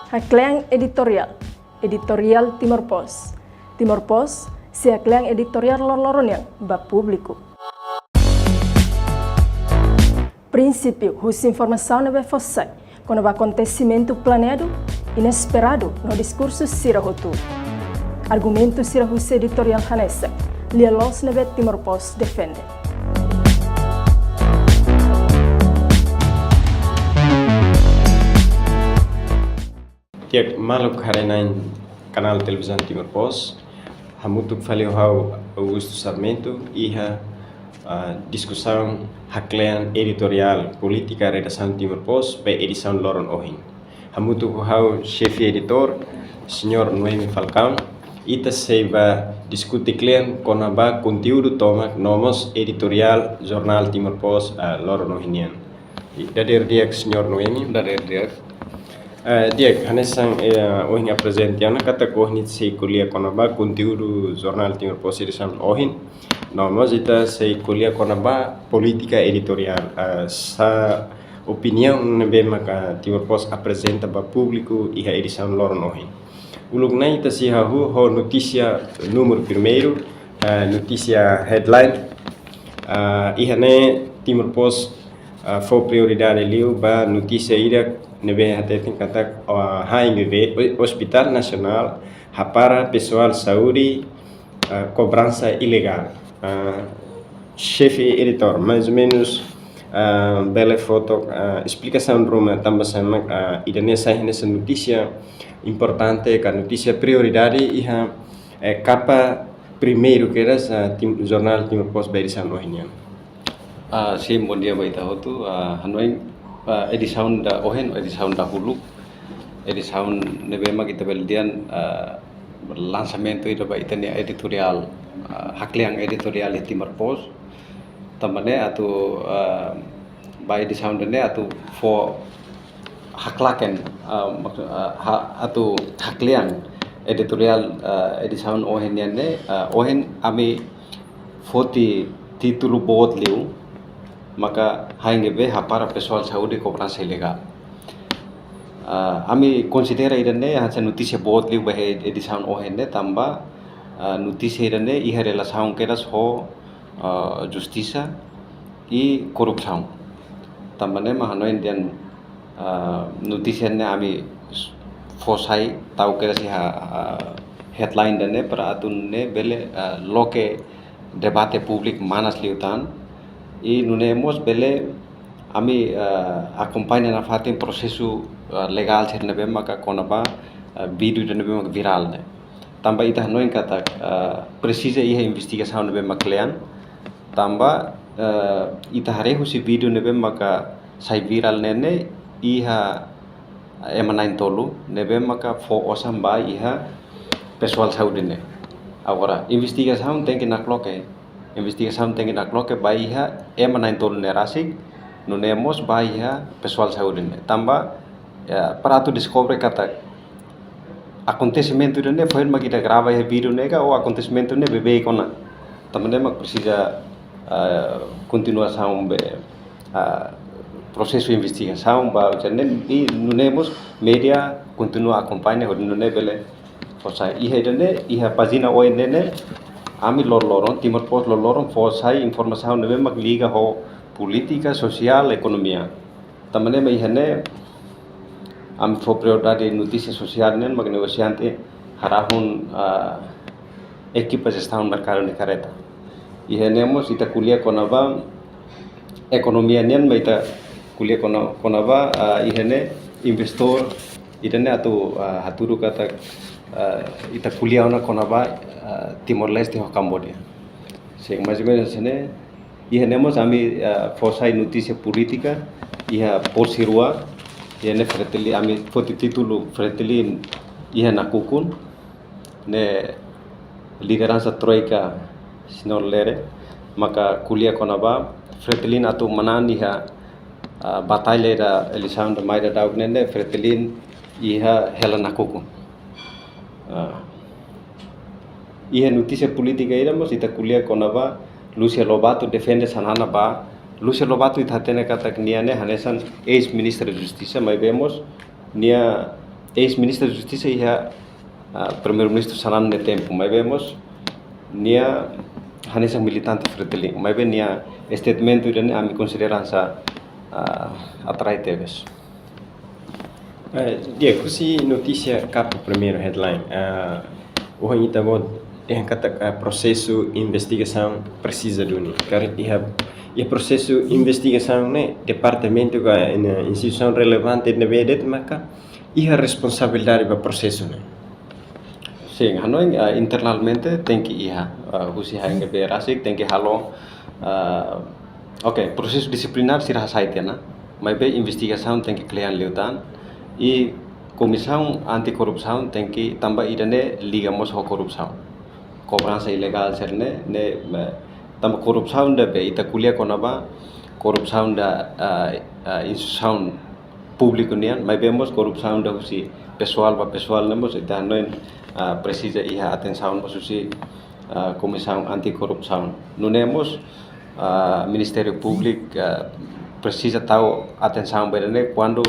Hakleang editorial, editorial Timor Post. Timor Post, si hakleang editorial lor-loron yang bab público. Princípio, os informação não é fossai, quando o acontecimento planeado, inesperado, no discurso sira rotu. Argumento sira os editorial hanessa, lia los nebe Timor Post defende. Tiak maluk harenain kanal televisão Timor Post, hamutuk faleu hau Augusto Sarmento iha discussão haklean editorial política redação Timor Post pe edição Loron Ohin. Hamutuk hau chefe editor senhor Noemi Falcão ita seiba discutir klen konaba conteúdo toma nomos editorial jornal Timor Post Loron Ohinian. Dader diak senhor Noemi. Dader diak. Dia, hanesang ohin apresentiana kata kohnit sei kuliah konaba conteúdo jornal Timor Post edição ohin. Nós ita sei kuliah konaba política editorial. Sa opinião nebe maka Timor Post apresenta ba público iha edição Loron ohin. Ulug na ita si hahu ho notícia número primeiro, notícia headline. Iha ne Timor Post foi prioridade liu ba notícia ida nebe hatetin katak HMB Hospital Nacional para pessoal saúde cobrança ilegal. Chefe editor, mais ou menos bela foto explicação Roma também sama ida nessa notícia importante que a notícia prioridade iha capa primeiro que era jornal Timor Post edição Ohinian. Sim, bom dia baita hotu hanoi edição da Ohen, edição da Hulu, edição nebema kita beldian lançamento itu baita ni editorial hakleang editorial Timor Post tamane atau by edição dene atau for haklaken atau hakleang editorial edição Ohen ne Ohen ami foti título bot liu maka HMB para pessoal saúde cobrança ilegal. Ami considera idane hasan notícia bot liu bahe edição ohene tamba notícia idane iha relação keras ho justiça e corrupção. Tambane mahano indian notícia ne ami fosai tau keras iha headline dane para atun ne bele loke debate publik manas liutan e nunemos bele ami acompanha na fatin processo legal ser nebe maka konaba vídeo de nebe maka viral ne tamba ita noin kata precisa iha investigação nebe maklean tamba ita harehu si vídeo nebe maka sai viral nene iha emanain tolu nebe maka fo osamba iha pessoal saúde ne agora investigação tem que investigação tem que baiha emanain tolu nerasik nunemos baiha pessoal saúde ne tamba para tu descobre kata acontecimento ne foi uma kita grava e vídeo nega ou acontecimento ne bebe kona também mak precisa continuação be processo de investigação ba jane e nunemos media continua acompanha nune bele força iha pagina oi nene ami lor-loron Timor Post lor-loron fosai informação nebe mak liga ho politika sosial ekonomia tamane mai hene am fo prioridade notícia sosial nen mag negociante harahun equipas estão mercado de careta ihenemos ita kuliah konaba ekonomia nen mai ita kuliah konaba ihene investor itane atu haturu kata ita kuliah ona konaba Timor Leste ho Cambodia. Sing mais ou menos né ihenemos ami fosai notícia política iha porsirua ihene freteli ami foti título freteli iha nakukun ne liderança troika senhor Lere maka kuliah konaba fretelin atau manan iha batalha da eleição da Maida Daug nene fretelin iha hela nakukun. Iha notícia política iramos ita kuliah konaba Lucia Lobato defende sanana ba Lucia Lobato itatene kata niane hanesan ex ministra de justiça mas vemos nia ex-ministro de Justiça e primeiro-ministro Sanan de tempo, mas vemos nia hanesang militante freteling, mas bem nia statement itu dan kami considerança atrai teves. Dia, kusi notícia capa primeiro headline. O yang kita buat yang kata prosesu investigação precisa duni. Karena ia prosesu investigação ne departamento ka instituição relevante na bedet maka ia responsabilidade para prosesu ne. Sim, hanoi internalmente tem que ia husi hanga berasik tem que halo prosesu disiplinar sirah saitiana, mas bem investigação tem que klian liutan e comissão anticorrupção tem que tambah idane ligamos ho corrupção. Cobrança ilegal serne ne tambah corrupção da be ita kuliah konaba corrupção da instituição público nian, mas vemos corrupção da husi pessoal nemos ita noin precisa ia atenção husi comissão anticorrupção. Nunemos Ministério Público precisa tahu atenção berane quando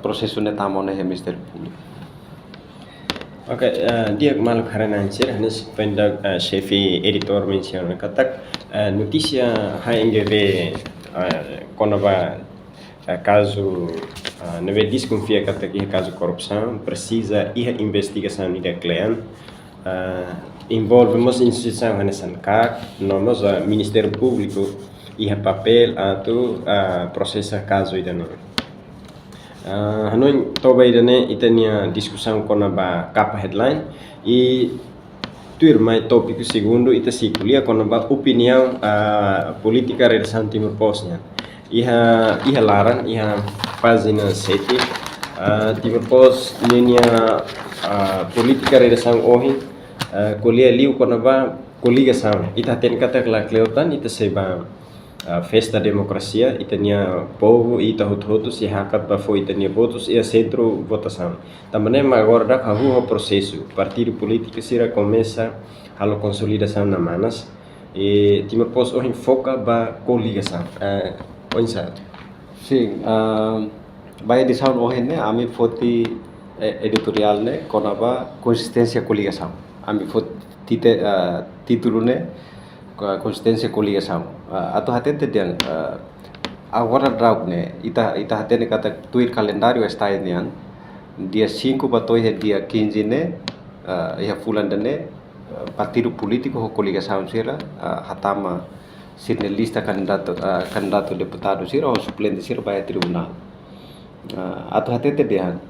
prosesu ne tamone he Ministério Público. Dia malu karena ansir hanis pendak chefe editor menciona katak notícia HNGV konaba caso neve desconfia katak ia caso corrupção precisa ia investigação ida klean envolve mos instituição hanesan CAC nomos Ministério Público ia papel atau processa caso ida no hanoi toba idane itania discussão kona ba capa headline e tuir mai tópico segundo ita sikulia kona ba opinião política redação Timor Poste iha larang iha página 7 Timor Poste linha política redação ohi kuliah liu kona ba coligação ita ten kata kala kleutan ita seba festa democracia itania povo ita hoto se hakat ba foi itania votos e centro votação também agora dak o processo partido político sira começa a consolidação na manas e Timor Poste hoje foca ba coligação onsa sim vai edição hoje ne ami foti editorial ne konaba consistência coligação ami foti título ne consistência coligação atau hatente dan agora draug ne ita hatene kata tuir calendário está nian dia 5 batoi dia 15 ne ia fulan dane partido político ho coligação sira hatama sirne lista candidato deputado sira ou suplente sira vai tribunal atau hatente dan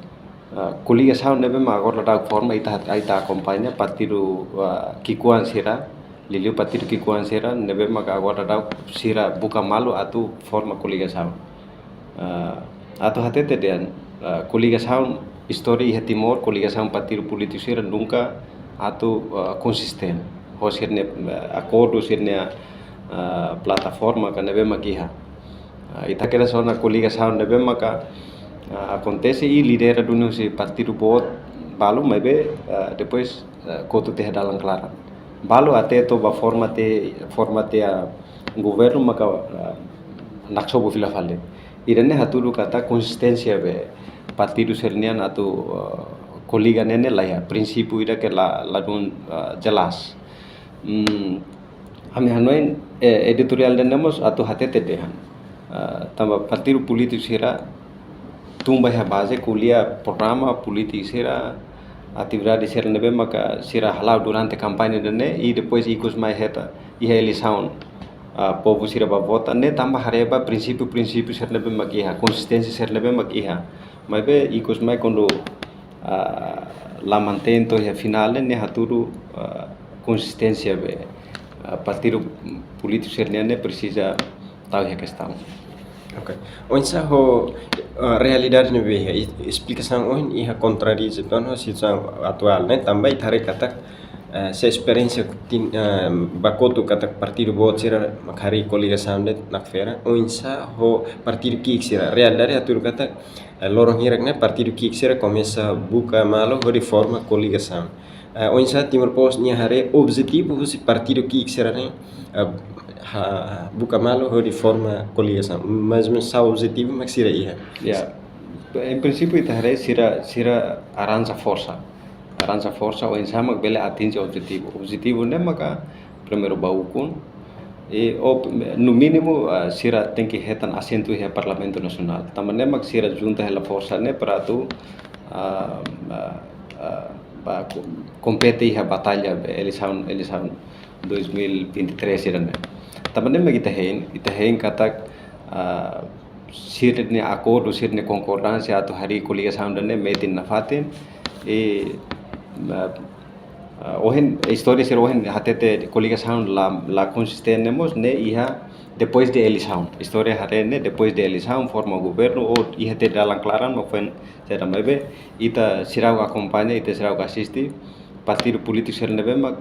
coligação nebe agora draug forma ita acompanha partido kikuan sira Liliu partido kikuan sira nebe maka agora dau sira buka malu atau forma coligação atau hatete dan coligação história ia Timor coligação partido político sira nunca atau konsisten ho sirne acordo sirne plataforma kan nebe makiha ita kira sona coligação nebe maka acontece e lidera dunia si partido bot balu mebe depois kotu teh dalam kelaran balu até to ba formate a governo maka naksobo fila fale irene hatulu kata konsistência be partido sernian atau koliga nene lah ya prinsipio ida ke la dun jelas kami hanoin editorial nemos atau hatete dehan tambah partido politik sira tumba ya base kuliah programa politik sira atividade sira nebe maka sira halau durante campanha dene e depois ikut mai heta e eleição povo sira ba vota ne tambah hareba prinsipio sira nebe makiha consistência sira nebe makiha mas be ikut mai quando la mantento e final ne haturu consistência be partido político sira ne precisa tahu a questão. Okay. Onsa ho realidade ne be explicação on iha contradiz então a situação atual né também tare kata se experiência bakoto kata partido bot sira makhari coligação de nakfera onsa ho partido kik sira realidade atur kata lorong hirak ne partido kik sira começa buka malo ho reforma coligação onsa Timor Poste nia hare objetivo husi partido kik sira ne buka malo ho reforma coligação mas mensa objetivo maksira iha Em princípio ita hare sira arranca força ou ensama bele atinge objetivo né maka primeiro baukun e no mínimo sira tem que retan assento e Parlamento Nacional também mak sira junta hela força né para tu compete a batalha eleição 2023 sira né também mak ita hein katak sirne acordo sirne concordância atau hari coligação né metin na fatin e ohen história ser ohen hatete coligação la consistemos né iha depois de eleição história hare né depois de eleição forma governo ou iha te dalam claran ofen será mebe ita sirau acompanha ita sirau assiste partido político ser nebe mak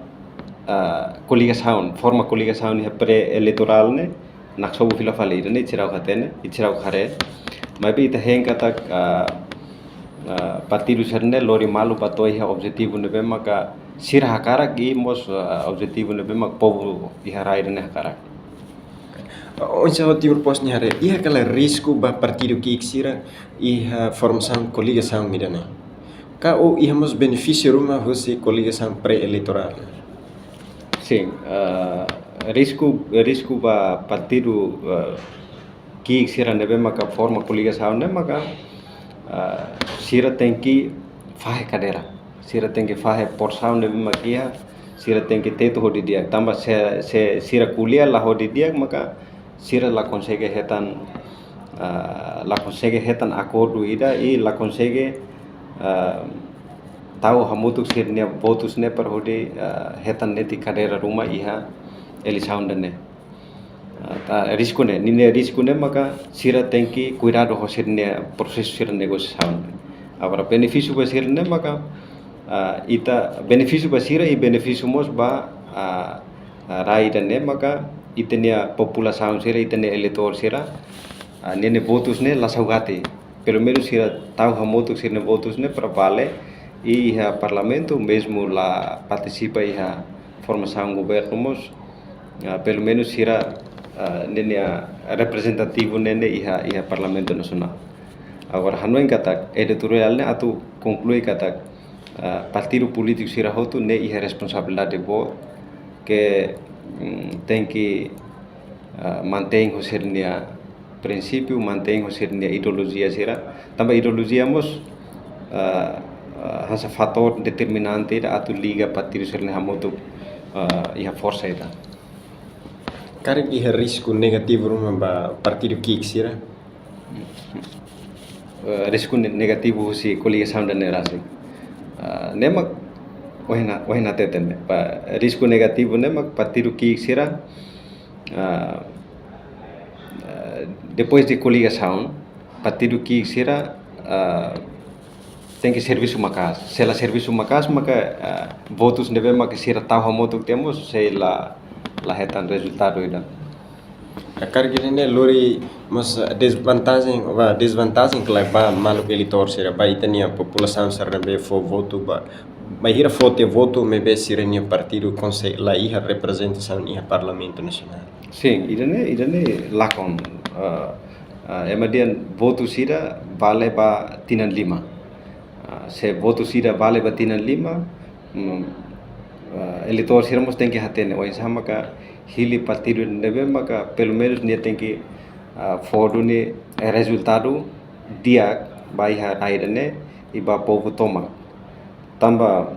coligação forma coligação iha pré-eleitoral né nak sobu fila fali ne sirau hatene sirau hare mebe ita heng kata partido serne lori malu patoi ha objetivo nebe maka sira hakara gi mos objetivo nebe mak povo iharai ne hakara Onde o timur pos ni hare iha kala risco ba partido que xira iha formação coligação midana ka o iha mos benefício ruma você coligação pré-eleitoral sim risco ba partido que xira nebe maka forma coligação ne maka sira tem que fazer cadeira sira tem que fazer porção nebe makia sira tem que teto hodi dia tambah se sira kuliah lah hodi dia maka sira la consegue hetan acordo ida e la consegue tahu hamutuk sirnya votus ne per hodi hetan neti cadeira rumah iha eleição ne risco ne nine risco ne maka sira tem que cuidado ho sirnya proses sir negosiação agora benefício ba sir ne maka ita benefício ba sira e benefício mos ba rai ne maka itenia população sira itenia eleitor sira nene votos ne la saugate pelo menos sira tahu hamutuk sirne votos ne para vale e iha parlamento mesmo la participa iha formação governo mos pelo menos sira nene representativo nene iha Parlamento Nacional. Agora hanuin katak editorial ne atu conclui katak partido político sira hotu ne iha responsabilidade bo que tem que mantém o sirnia princípio mantém o sirnia ideologia sira também ideologia mos hasa fator determinante da atu liga partido sirnia hamotu iha força ita Karek iha risco negativo ruma ba partido que xira risco negativo si coligação da nerasi nemak wahina teten pa risco negativo nemak partido que xira depois de coligação partido que xira tem que serviço makas se la serviço makas maka votos nebe maka xira tahu hamotuk temos se la hetan resultado ida Karek ne lori mas desvantagem que leva malu eleitor sira ba itania população sira be fo voto ba hira fote voto me be sirenia partido consegue la iha representação iha Parlamento Nacional sim idane lakon emadian voto sira vale ba tinan lima se voto sira vale ba tinan lima eleitor sira mos tem que hatene o sama ka hili partido nebe maka pelo menos dia tem que fodune resultado dia ba iha airane e ba povo toma tambah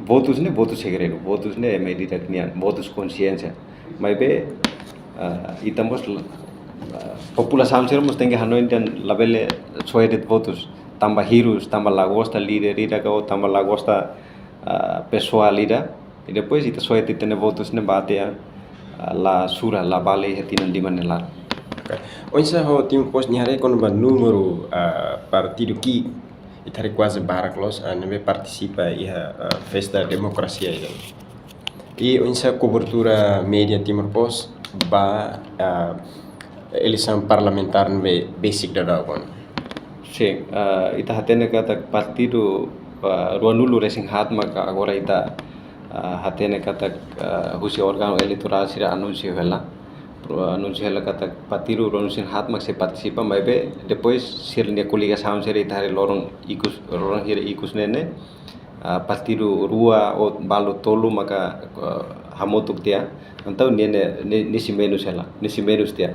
votos segredo votos ne medida knian votos consciência mas be itamos população sermos tem que hanoin dan labele soedet votos tambah hirus tambah lagosta líder ida kau tambah lagosta pessoal ida e depois ita soedet tene votos ne batea la sura la bale hetinan di manelar Onde ho tim pos nyare kon ba número partido que itari quase baraclos nebe participa iha festa demokrasia ida e onde cobertura média Timor Pos ba eleição parlamentar nebe basic da dagon sim ita hatene kata partido ruanulu racing hat maka agora ita hatene kata husi organo eleitoral sira anuncio vela anunciar kata patiru anunciar hat mak se participa mai be depois sirnia kuliga sound seri tare lorong hire ikus nene partiru rua o balu tolu maka hamotuk dia antau nisi menus dia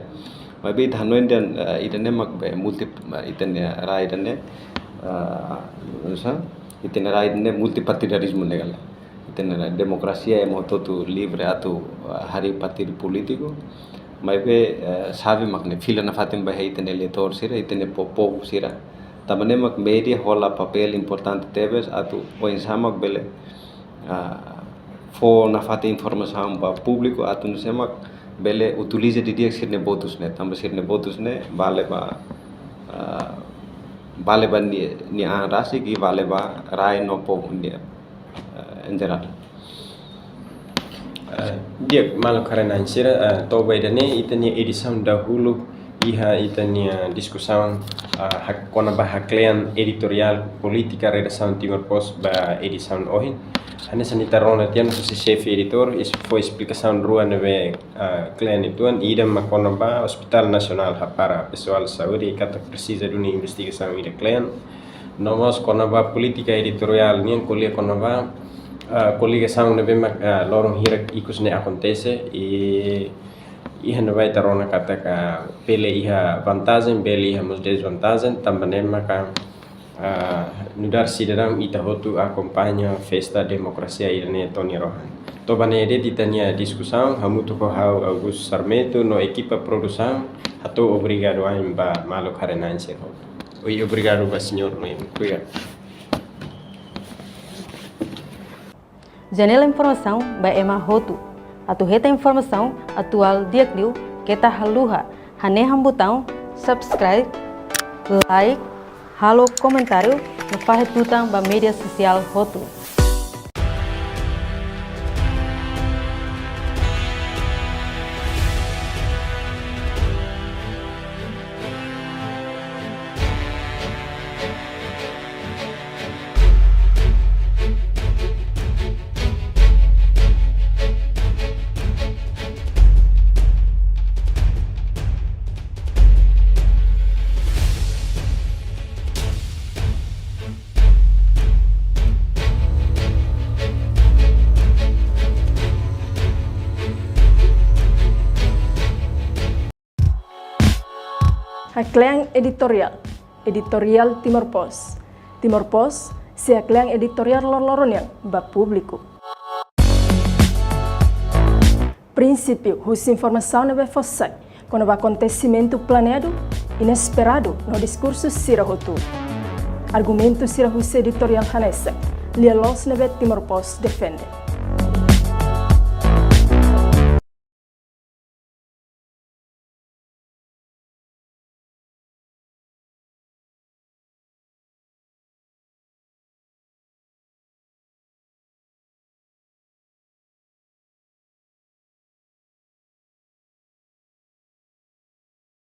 mai be dhanoin dan idane mak be multi itane rai idane itane rai idane multipartidarismo negala itane demokrasia e moto tu livre atu hari partido politico mai be sabe makne filana fatin ba itane eleitor sira itane popo sira tamane mak media hola papel importante tebes atu o insamak bele fo na fate informação ba público atu no semak bele utiliza di dia sirne botus ne tamba sirne botus ne vale ba ni an rasi ki vale ba rai no po dia en geral dia malu karena insira toba idane itania edição dahulu iha itania discussão hak kona ba haklean editorial política redação Timor Post ba edição ohin hanya sanitarona tian se chef editor foi explicação rua neve clean ituan ida makona ba hospital nasional para pessoal saúde kata precisa de uma investigação ida clean nomos kona ba política editorial nian kuliah kona ba coligação neve lorong hira ikus ne acontece e iha vai tarona kata ka pele iha vantagem bele iha mus desvantagem também maka nudar sidaram ita hotu acompanha festa demokrasia irane Tony Rohan to bane de ditania discussão hamutu ko hau Augusto Sarmeto no equipa produção hato obrigado a ba malo karenanse oi obrigado ba senhor Luiz. Janela informação ba ema hotu atu heta informação atual diakliu kita haluha haneham botão subscribe like halo comentário no fahe tutang ba media sosial hotu. Hakleang editorial Timor Post, se hakleang editorial lor-loron yang ba público. Princípio, hus informação não vai fosse, quando vai acontecimento planeado, inesperado no discurso sirahotu. Argumento sirahus editorial hanese, lielos neve Timor Post defende.